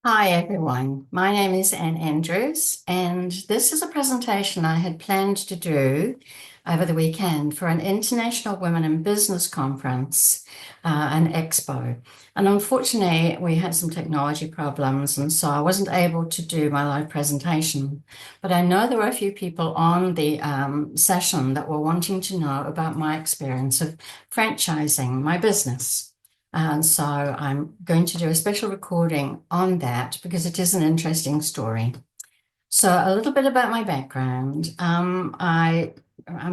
Hi everyone, my name is Anne Andrews, and this is a presentation I had planned to do over the weekend for an International Women in Business Conference, an expo. And unfortunately, we had some technology problems, and so I wasn't able to do my live presentation. But I know there were a few people on the session that were wanting to know about my experience of franchising my business. And so I'm going to do a special recording on that because it is an interesting story. So a little bit about my background. I'm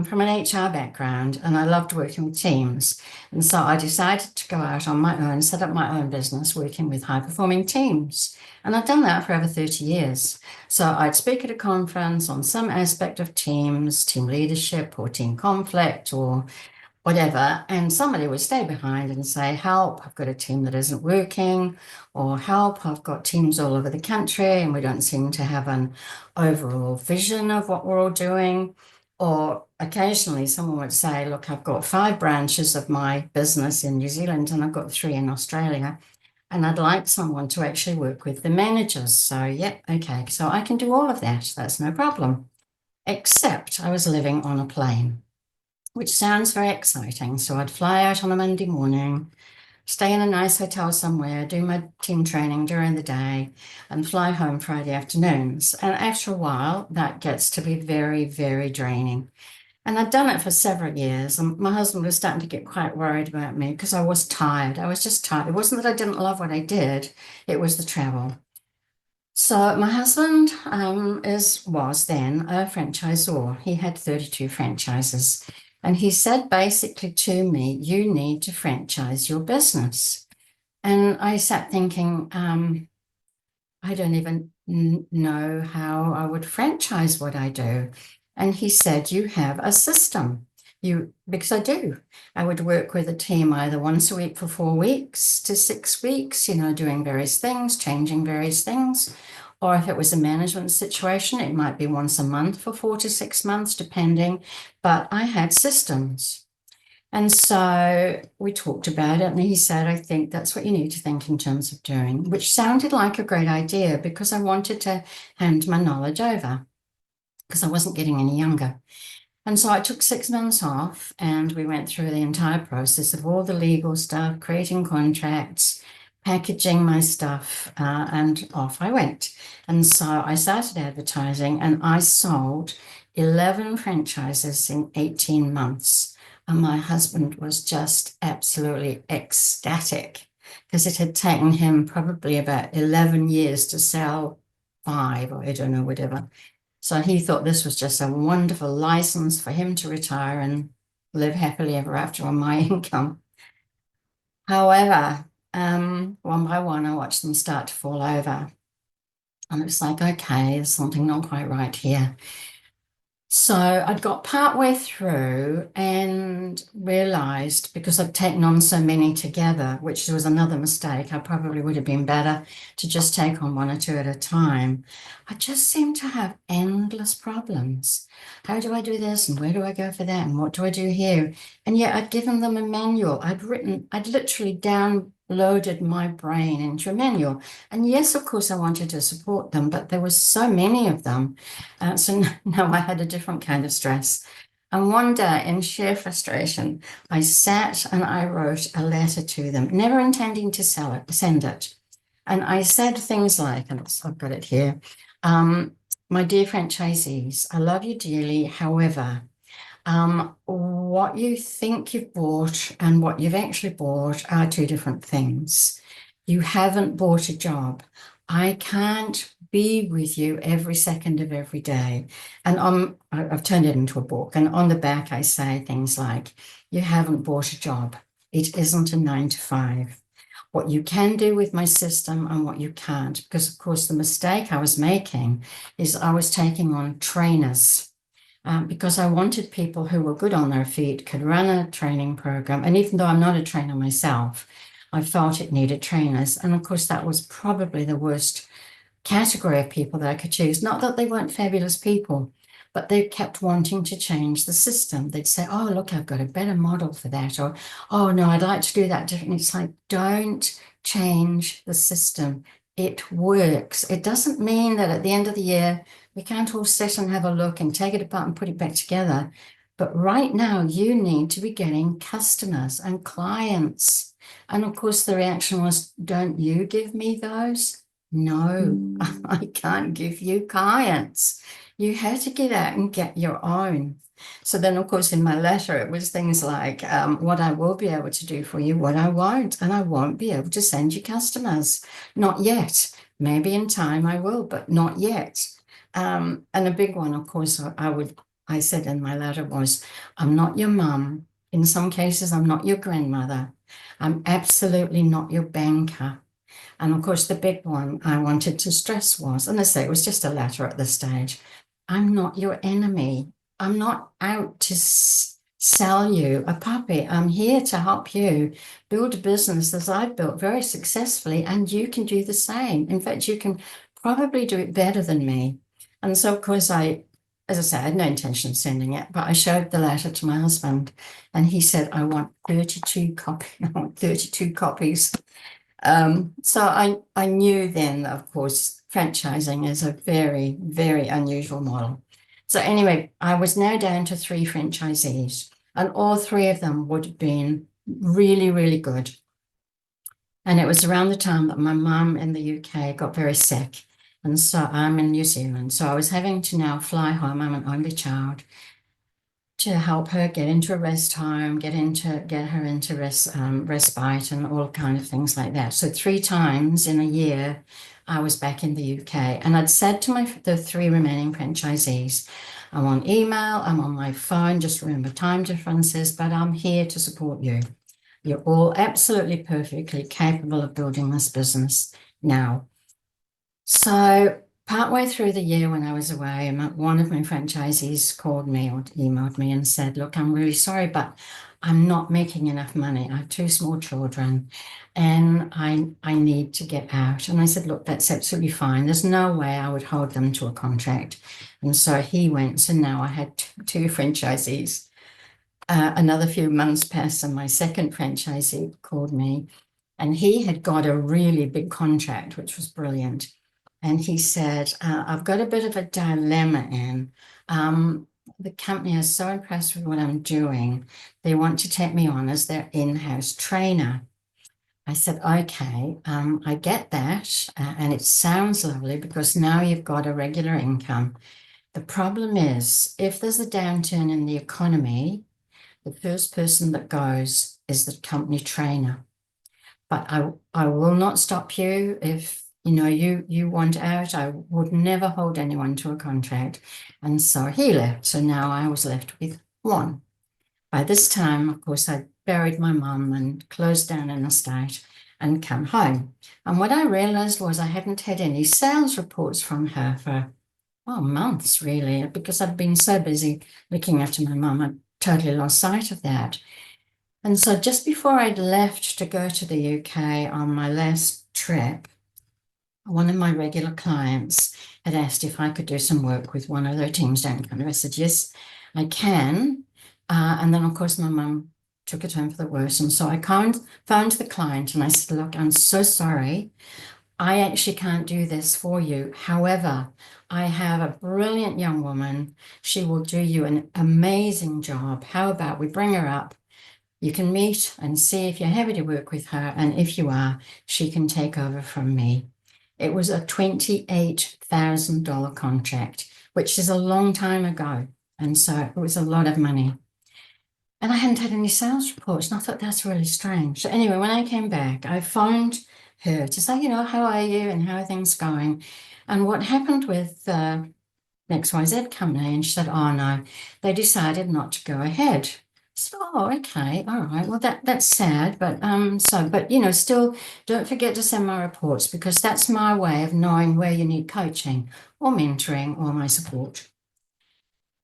from an HR background and I loved working with teams. And so I decided to go out on my own, set up my own business working with high performing teams. And I've done that for over 30 years. So I'd speak at a conference on some aspect of teams, team leadership or team conflict or whatever, and somebody would stay behind and say, help, I've got a team that isn't working, or help, I've got teams all over the country and we don't seem to have an overall vision of what we're all doing. Or occasionally someone would say, look, I've got 5 branches of my business in New Zealand and I've got 3 in Australia. And I'd like someone to actually work with the managers. So, yeah, okay. So I can do all of that. That's no problem. Except I was living on a plane, which sounds very exciting. So I'd fly out on a Monday morning, stay in a nice hotel somewhere, do my team training during the day, and fly home Friday afternoons. And after a while, that gets to be very, very draining. And I'd done it for several years, and my husband was starting to get quite worried about me because I was tired. I was just tired. It wasn't that I didn't love what I did, it was the travel. So my husband was then a franchisor. He had 32 franchises. And he said basically to me, you need to franchise your business. And I sat thinking, I don't even know how I would franchise what I do. And he said, you have a system. Because I do. I would work with a team either once a week for 4 weeks to 6 weeks, doing various things, changing various things. Or if it was a management situation, it might be once a month for 4 to 6 months, depending. But I had systems. And so we talked about it, and he said, I think that's what you need to think in terms of doing, which sounded like a great idea because I wanted to hand my knowledge over because I wasn't getting any younger. And so I took 6 months off and we went through the entire process of all the legal stuff, creating contracts, packaging my stuff, and off I went. And so I started advertising and I sold 11 franchises in 18 months. And my husband was just absolutely ecstatic because it had taken him probably about 11 years to sell 5, or I don't know, whatever. So he thought this was just a wonderful license for him to retire and live happily ever after on my income. However, one by one, I watched them start to fall over. And it was like, okay, there's something not quite right here. So I'd got partway through and realized because I'd taken on so many together, which was another mistake, I probably would have been better to just take on 1 or 2 at a time. I just seemed to have endless problems. How do I do this? And where do I go for that? And what do I do here? And yet I'd given them a manual. I'd literally downloaded my brain into a manual. And yes, of course, I wanted to support them, but there was so many of them. So now I had a different kind of stress. And one day, in sheer frustration, I sat and I wrote a letter to them, never intending to send it. And I said things like, and I've got it here, my dear franchisees, I love you dearly. However, what you think you've bought and what you've actually bought are 2 different things. You haven't bought a job. I can't be with you every second of every day. And I've turned it into a book. And on the back, I say things like, you haven't bought a job. It isn't a 9 to 5. What you can do with my system and what you can't. Because, of course, the mistake I was making is I was taking on trainers because I wanted people who were good on their feet, could run a training program. And even though I'm not a trainer myself, I felt it needed trainers. And of course, that was probably the worst category of people that I could choose. Not that they weren't fabulous people, but they kept wanting to change the system. They'd say, oh, look, I've got a better model for that. Or, oh, no, I'd like to do that differently. It's like, don't change the system. it works. It doesn't mean that at the end of the year, we can't all sit and have a look and take it apart and put it back together. But right now, you need to be getting customers and clients. And of course, the reaction was, don't you give me those? No, I can't give you clients. You had to get out and get your own. So then, of course, in my letter, it was things like what I will be able to do for you, what I won't, and I won't be able to send you customers. Not yet. Maybe in time I will, but not yet. And a big one, of course, I said in my letter was, I'm not your mum. In some cases, I'm not your grandmother. I'm absolutely not your banker. And of course, the big one I wanted to stress was, and I say it was just a letter at this stage, I'm not your enemy. I'm not out to sell you a puppy. I'm here to help you build a business as I've built very successfully, and you can do the same. In fact, you can probably do it better than me. And so, of course, as I said, I had no intention of sending it, but I showed the letter to my husband, and he said, I want 32 copies. I want 32 copies. So I knew then, that, of course, franchising is a very, very unusual model. So anyway, I was now down to 3 franchisees, and all 3 of them would have been really, really good. And it was around the time that my mum in the UK got very sick. And so I'm in New Zealand. So I was having to now fly home. I'm an only child, to help her get into a rest home, get her into respite and all kind of things like that. So 3 times in a year, I was back in the UK, and I'd said to the 3 remaining franchisees, I'm on email, I'm on my phone, just remember time differences, but I'm here to support you. You're all absolutely perfectly capable of building this business now. So partway through the year when I was away, one of my franchisees called me or emailed me and said, look, I'm really sorry, but I'm not making enough money. I have 2 small children and I need to get out. And I said, look, that's absolutely fine. There's no way I would hold them to a contract. And so he went. So now I had 2 franchisees. Another few months passed and my second franchisee called me, and he had got a really big contract, which was brilliant. And he said, I've got a bit of a dilemma in. The company is so impressed with what I'm doing. They want to take me on as their in-house trainer. I said, okay, I get that. And it sounds lovely because now you've got a regular income. The problem is, if there's a downturn in the economy, the first person that goes is the company trainer. But I will not stop you if you want out. I would never hold anyone to a contract. And so he left. So now I was left with 1. By this time, of course, I'd buried my mum and closed down an estate and come home. And what I realized was I hadn't had any sales reports from her for months, really, because I'd been so busy looking after my mum. I'd totally lost sight of that. And so just before I'd left to go to the UK on my last trip, one of my regular clients had asked if I could do some work with one of their teams down in Canada. I said, yes, I can. And then, of course, my mum took a turn for the worse. And so I phoned the client and I said, look, I'm so sorry. I actually can't do this for you. However, I have a brilliant young woman. She will do you an amazing job. How about we bring her up? You can meet and see if you're happy to work with her. And if you are, she can take over from me. It was a $28,000 contract, which is a long time ago. And so it was a lot of money. And I hadn't had any sales reports. And I thought that's really strange. So anyway, when I came back, I phoned her to say, how are you and how are things going? And what happened with XYZ company? And she said, oh no, they decided not to go ahead. So, okay, all right. Well, that's sad, but still don't forget to send my reports because that's my way of knowing where you need coaching or mentoring or my support.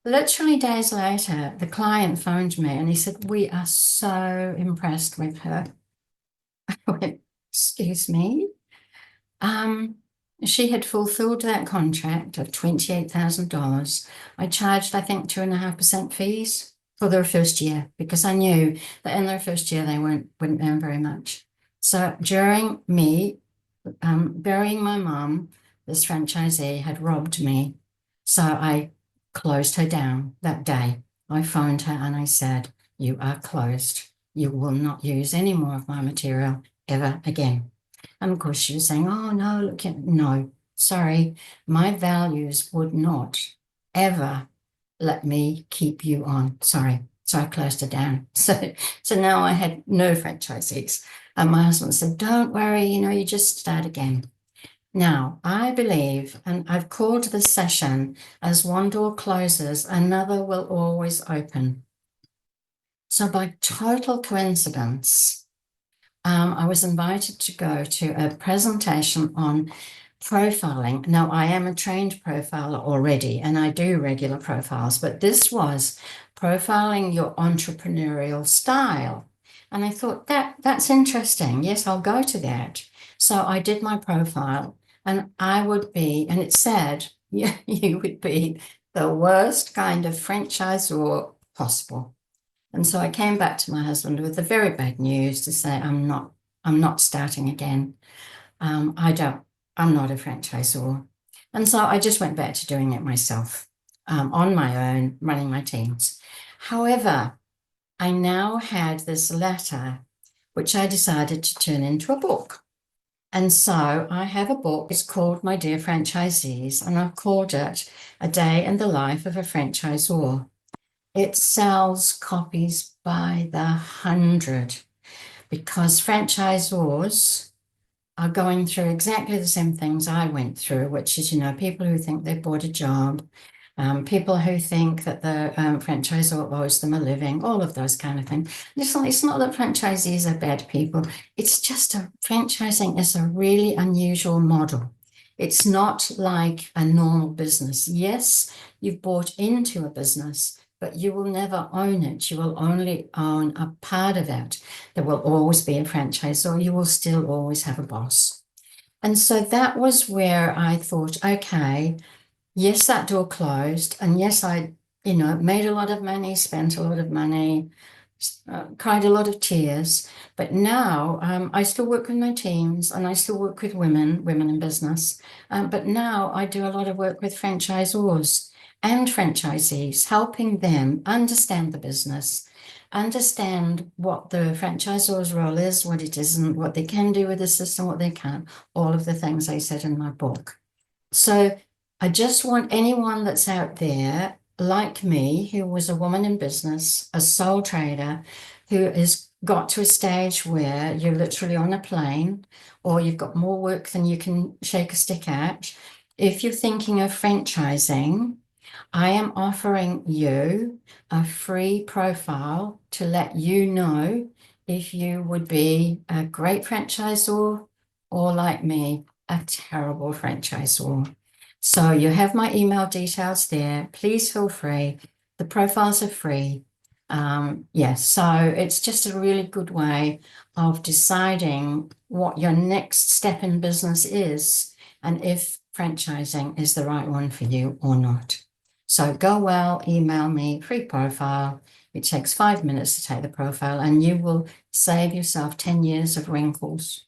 Literally days later, the client phoned me and he said, we are so impressed with her. I went, excuse me. She had fulfilled that contract of $28,000. I charged, I think, 2.5% fees for their first year because I knew that in their first year they wouldn't earn very much. So during me burying my mum, this franchisee had robbed me. So I closed her down that day. I phoned her and I said, "You are closed. You will not use any more of my material ever again." And of course, she was saying, "Oh, no, look, no, sorry, my values would not ever let me keep you on. Sorry." So I closed it down. So now I had no franchisees. And my husband said, "Don't worry, you just start again." Now, I believe, and I've called this session, as one door closes, another will always open. So by total coincidence, I was invited to go to a presentation on profiling. Now, I am a trained profiler already, and I do regular profiles, but this was profiling your entrepreneurial style. And I thought that's interesting. Yes, I'll go to that. So I did my profile, and I would be, and it said, yeah, you would be the worst kind of franchisor possible. And so I came back to my husband with the very bad news to say, I'm not starting again. I'm not a franchisor. And so I just went back to doing it myself, on my own, running my teams. However, I now had this letter, which I decided to turn into a book. And so I have a book. It's called My Dear Franchisees, and I've called it A Day in the Life of a Franchisor. It sells copies by the hundred because franchisors are going through exactly the same things I went through, which is, people who think they bought a job, people who think that the franchisor owes them a living, all of those kind of things. It's not that franchisees are bad people. It's just franchising is a really unusual model. It's not like a normal business. Yes, you've bought into a business, but you will never own it. You will only own a part of it. There will always be a franchisor. You will still always have a boss. And so that was where I thought, okay, yes, that door closed. And yes, I, made a lot of money, spent a lot of money, cried a lot of tears. But now I still work with my teams and I still work with women in business. But now I do a lot of work with franchisors and franchisees, helping them understand the business, understand what the franchisor's role is, what it isn't, what they can do with the system, what they can't, all of the things I said in my book. So I just want anyone that's out there, like me, who was a woman in business, a sole trader, who has got to a stage where you're literally on a plane or you've got more work than you can shake a stick at. If you're thinking of franchising, I am offering you a free profile to let you know if you would be a great franchisor or, like me, a terrible franchisor. So you have my email details there. Please feel free. The profiles are free. Yes, so it's just a really good way of deciding what your next step in business is and if franchising is the right one for you or not. So go well, email me, free profile. It takes 5 minutes to take the profile and you will save yourself 10 years of wrinkles.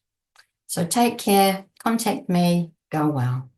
So take care, contact me, go well.